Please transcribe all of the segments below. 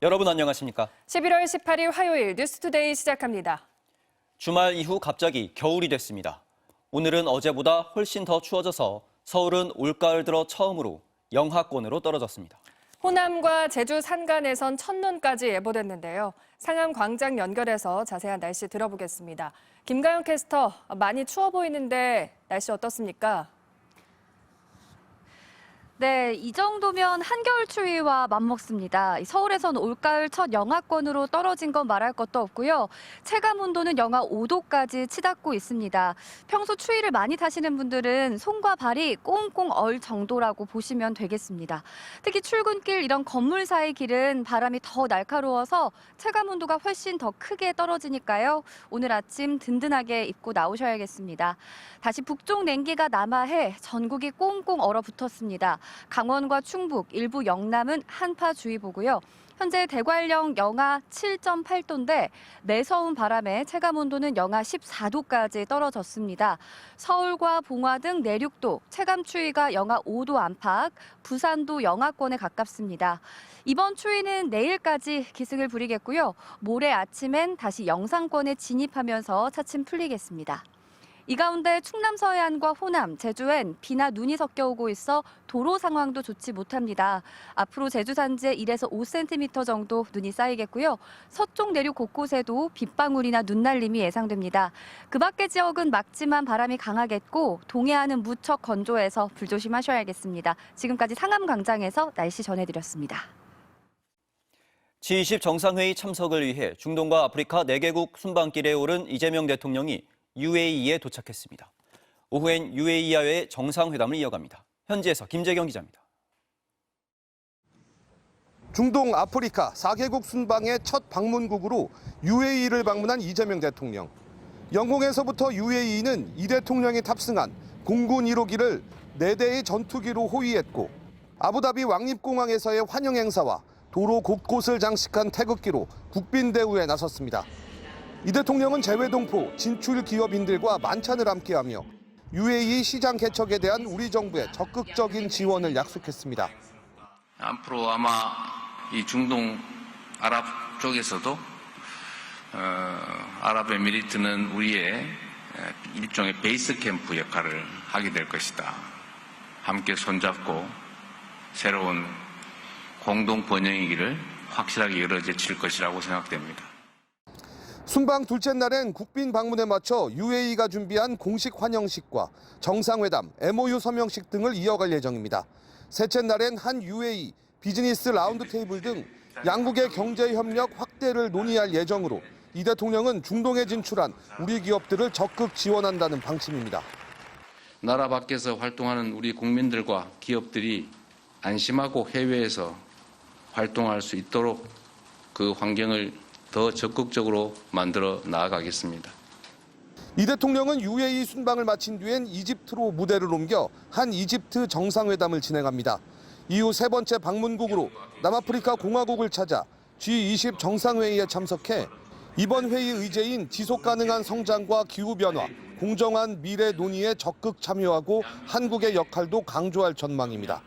여러분 안녕하십니까? 11월 18일 화요일 뉴스투데이 시작합니다. 주말 이후 갑자기 겨울이 됐습니다. 오늘은 어제보다 훨씬 더 추워져서 서울은 올가을 들어 처음으로 영하권으로 떨어졌습니다. 호남과 제주 산간에선 첫눈까지 예보됐는데요. 상암광장 연결해서 자세한 날씨 들어보겠습니다. 김가영 캐스터, 많이 추워 보이는데 날씨 어떻습니까? 네, 이 정도면 한겨울 추위와 맞먹습니다. 서울에선 올가을 첫 영하권으로 떨어진 건 말할 것도 없고요. 체감 온도는 영하 5도까지 치닫고 있습니다. 평소 추위를 많이 타시는 분들은 손과 발이 꽁꽁 얼 정도라고 보시면 되겠습니다. 특히 출근길 이런 건물 사이 길은 바람이 더 날카로워서 체감 온도가 훨씬 더 크게 떨어지니까요. 오늘 아침 든든하게 입고 나오셔야겠습니다. 다시 북쪽 냉기가 남하해 전국이 꽁꽁 얼어붙었습니다. 강원과 충북, 일부 영남은 한파주의보고요. 현재 대관령 영하 7.8도인데 매서운 바람에 체감온도는 영하 14도까지 떨어졌습니다. 서울과 봉화 등 내륙도 체감추위가 영하 5도 안팎, 부산도 영하권에 가깝습니다. 이번 추위는 내일까지 기승을 부리겠고요. 모레 아침엔 다시 영상권에 진입하면서 차츰 풀리겠습니다. 이 가운데 충남 서해안과 호남, 제주엔 비나 눈이 섞여 오고 있어 도로 상황도 좋지 못합니다. 앞으로 제주 산지에 1에서 5cm 정도 눈이 쌓이겠고요. 서쪽 내륙 곳곳에도 빗방울이나 눈날림이 예상됩니다. 그 밖의 지역은 맑지만 바람이 강하겠고 동해안은 무척 건조해서 불조심하셔야겠습니다. 지금까지 상암광장에서 날씨 전해드렸습니다. G20 정상회의 참석을 위해 중동과 아프리카 4개국 순방길에 오른 이재명 대통령이 UAE에 도착했습니다. 오후엔 UAE와의 정상회담을 이어갑니다. 현지에서 김재경 기자입니다. 중동 아프리카 4개국 순방의 첫 방문국으로 UAE를 방문한 이재명 대통령. 영공에서부터 UAE는 이 대통령이 탑승한 공군 1호기를 4대의 전투기로 호위했고 아부다비 왕립공항에서의 환영 행사와 도로 곳곳을 장식한 태극기로 국빈대우에 나섰습니다. 이 대통령은 재외동포, 진출 기업인들과 만찬을 함께하며 UAE 시장 개척에 대한 우리 정부의 적극적인 지원을 약속했습니다. 앞으로 아마 이 중동 아랍 쪽에서도 아랍에미리트는 우리의 일종의 베이스 캠프 역할을 하게 될 것이다. 함께 손잡고 새로운 공동 번영의 길을 확실하게 열어제칠 것이라고 생각됩니다. 순방 둘째 날엔 국빈 방문에 맞춰 UAE가 준비한 공식 환영식과 정상회담, MOU 서명식 등을 이어갈 예정입니다. 셋째 날엔 한 UAE 비즈니스 라운드 테이블 등 양국의 경제 협력 확대를 논의할 예정으로 이 대통령은 중동에 진출한 우리 기업들을 적극 지원한다는 방침입니다. 나라 밖에서 활동하는 우리 국민들과 기업들이 안심하고 해외에서 활동할 수 있도록 그 환경을 더 적극적으로 만들어 나아가겠습니다. 이 대통령은 UAE 순방을 마친 뒤엔 이집트로 무대를 옮겨 한 이집트 정상회담을 진행합니다. 이후 세 번째 방문국으로 남아프리카 공화국을 찾아 G20 정상회의에 참석해 이번 회의 의제인 지속가능한 성장과 기후변화, 공정한 미래 논의에 적극 참여하고 한국의 역할도 강조할 전망입니다.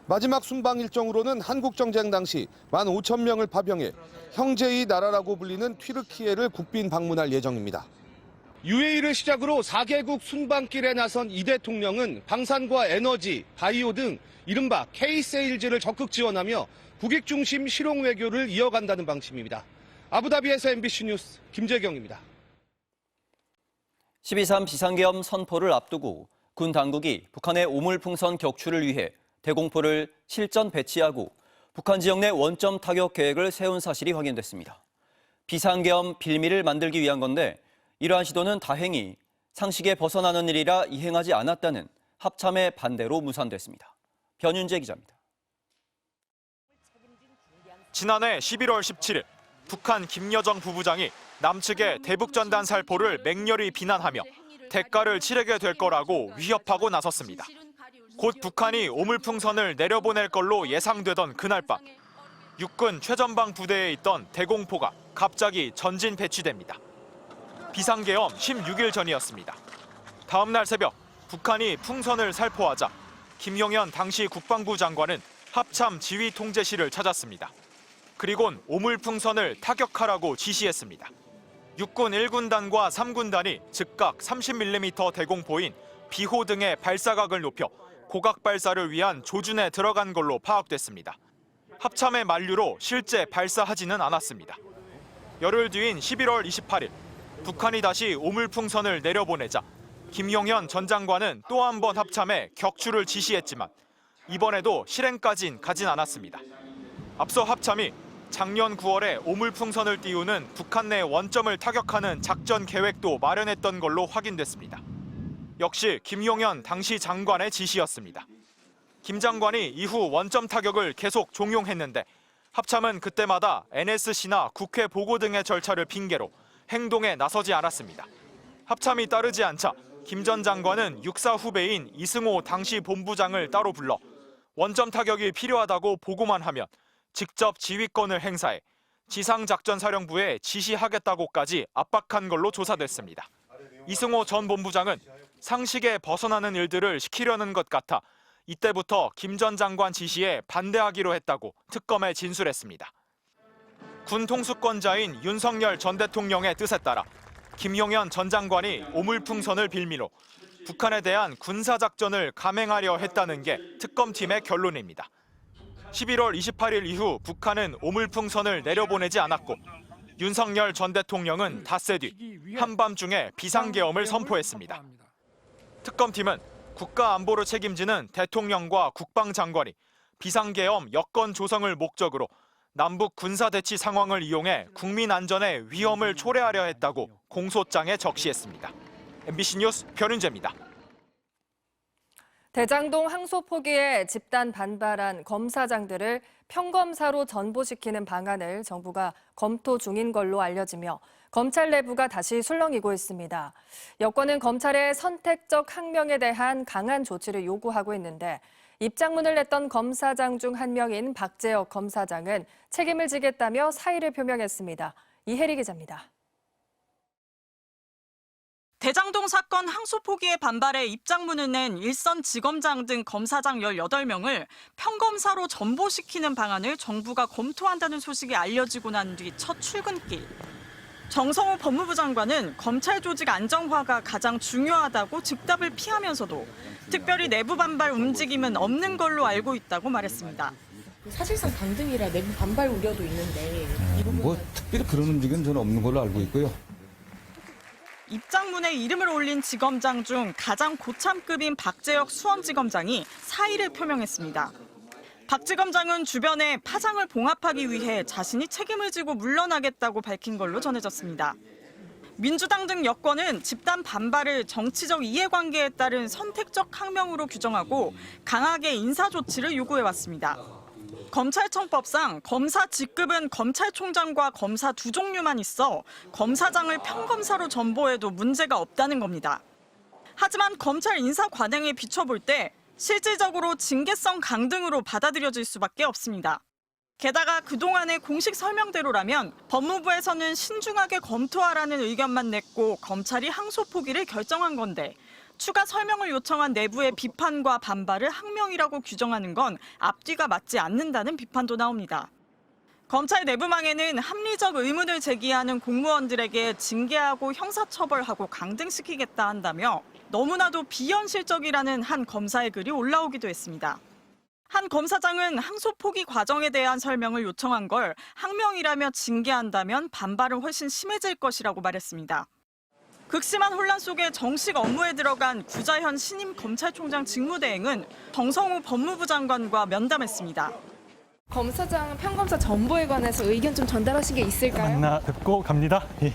마지막 순방 일정으로는 한국 정쟁 당시 15,000명을 파병해 형제의 나라라고 불리는 튀르키예를 국빈 방문할 예정입니다. UAE를 시작으로 4개국 순방길에 나선 이 대통령은 방산과 에너지, 바이오 등 이른바 K-세일즈를 적극 지원하며 국익 중심 실용 외교를 이어간다는 방침입니다. 아부다비에서 MBC 뉴스 김재경입니다. 12.3 비상계엄 선포를 앞두고 군 당국이 북한의 오물풍선 격추를 위해 대공포를 실전 배치하고 북한 지역 내 원점 타격 계획을 세운 사실이 확인됐습니다. 비상계엄 빌미를 만들기 위한 건데 이러한 시도는 다행히 상식에 벗어나는 일이라 이행하지 않았다는 합참의 반대로 무산됐습니다. 변윤재 기자입니다. 지난해 11월 17일 북한 김여정 부부장이 남측의 대북전단 살포를 맹렬히 비난하며 대가를 치르게 될 거라고 위협하고 나섰습니다. 곧 북한이 오물풍선을 내려보낼 걸로 예상되던 그날 밤, 육군 최전방 부대에 있던 대공포가 갑자기 전진 배치됩니다. 비상계엄 16일 전이었습니다. 다음 날 새벽 북한이 풍선을 살포하자 김용현 당시 국방부 장관은 합참 지휘 통제실을 찾았습니다. 그리곤 오물풍선을 타격하라고 지시했습니다. 육군 1군단과 3군단이 즉각 30mm 대공포인 비호 등의 발사각을 높여 고각 발사를 위한 조준에 들어간 걸로 파악됐습니다. 합참의 만류로 실제 발사하지는 않았습니다. 열흘 뒤인 11월 28일 북한이 다시 오물풍선을 내려보내자 김용현 전 장관은 또 한 번 합참에 격추를 지시했지만 이번에도 실행까진 가진 않았습니다. 앞서 합참이 작년 9월에 오물풍선을 띄우는 북한 내 원점을 타격하는 작전 계획도 마련했던 걸로 확인됐습니다. 역시 김용현 당시 장관의 지시였습니다. 김 장관이 이후 원점 타격을 계속 종용했는데 합참은 그때마다 NSC나 국회 보고 등의 절차를 핑계로 행동에 나서지 않았습니다. 합참이 따르지 않자 김 전 장관은 육사 후배인 이승호 당시 본부장을 따로 불러 원점 타격이 필요하다고 보고만 하면 직접 지휘권을 행사해 지상작전사령부에 지시하겠다고까지 압박한 걸로 조사됐습니다. 이승호 전 본부장은 상식에 벗어나는 일들을 시키려는 것 같아 이때부터 김 전 장관 지시에 반대하기로 했다고 특검에 진술했습니다. 군 통수권자인 윤석열 전 대통령의 뜻에 따라 김용현 전 장관이 오물풍선을 빌미로 북한에 대한 군사작전을 감행하려 했다는 게 특검팀의 결론입니다. 11월 28일 이후 북한은 오물풍선을 내려보내지 않았고 윤석열 전 대통령은 닷새 뒤 한밤중에 비상계엄을 선포했습니다. 특검팀은 국가안보를 책임지는 대통령과 국방장관이 비상계엄 여건 조성을 목적으로 남북 군사대치 상황을 이용해 국민 안전에 위험을 초래하려 했다고 공소장에 적시했습니다. MBC 뉴스 변윤재입니다. 대장동 항소 포기에 집단 반발한 검사장들을 평검사로 전보시키는 방안을 정부가 검토 중인 걸로 알려지며 검찰 내부가 다시 술렁이고 있습니다. 여권은 검찰의 선택적 항명에 대한 강한 조치를 요구하고 있는데 입장문을 냈던 검사장 중 한 명인 박재혁 검사장은 책임을 지겠다며 사의를 표명했습니다. 이혜리 기자입니다. 대장동 사건 항소 포기에 반발해 입장문을 낸 일선지검장 등 검사장 18명을 평검사로 전보시키는 방안을 정부가 검토한다는 소식이 알려지고 난 뒤 첫 출근길. 정성호 법무부 장관은 검찰 조직 안정화가 가장 중요하다고 즉답을 피하면서도 특별히 내부 반발 움직임은 없는 걸로 알고 있다고 말했습니다. 사실상 강등이라 내부 반발 우려도 있는데 이 부분은 특별히 그런 움직임은 저는 없는 걸로 알고 있고요. 입장문에 이름을 올린 지검장 중 가장 고참급인 박재혁 수원지검장이 사의를 표명했습니다. 박 지검장은 주변에 파장을 봉합하기 위해 자신이 책임을 지고 물러나겠다고 밝힌 걸로 전해졌습니다. 민주당 등 여권은 집단 반발을 정치적 이해관계에 따른 선택적 항명으로 규정하고 강하게 인사 조치를 요구해왔습니다. 검찰청법상 검사 직급은 검찰총장과 검사 두 종류만 있어 검사장을 평검사로 전보해도 문제가 없다는 겁니다. 하지만 검찰 인사 관행에 비춰볼 때 실질적으로 징계성 강등으로 받아들여질 수밖에 없습니다. 게다가 그동안의 공식 설명대로라면 법무부에서는 신중하게 검토하라는 의견만 냈고 검찰이 항소 포기를 결정한 건데 추가 설명을 요청한 내부의 비판과 반발을 항명이라고 규정하는 건 앞뒤가 맞지 않는다는 비판도 나옵니다. 검찰 내부망에는 합리적 의문을 제기하는 공무원들에게 징계하고 형사처벌하고 강등시키겠다 한다며 너무나도 비현실적이라는 한 검사의 글이 올라오기도 했습니다. 한 검사장은 항소 포기 과정에 대한 설명을 요청한 걸 항명이라며 징계한다면 반발은 훨씬 심해질 것이라고 말했습니다. 극심한 혼란 속에 정식 업무에 들어간 구자현 신임 검찰총장 직무대행은 정성호 법무부 장관과 면담했습니다. 검사장 평검사 전보에 관해서 의견 좀 전달하신 게 있을까요? 만나 뵙고 갑니다. 예.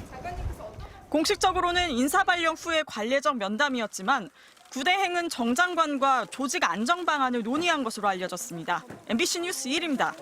공식적으로는 인사 발령 후의 관례적 면담이었지만 구대행은 정 장관과 조직 안정 방안을 논의한 것으로 알려졌습니다. MBC 뉴스 1입니다.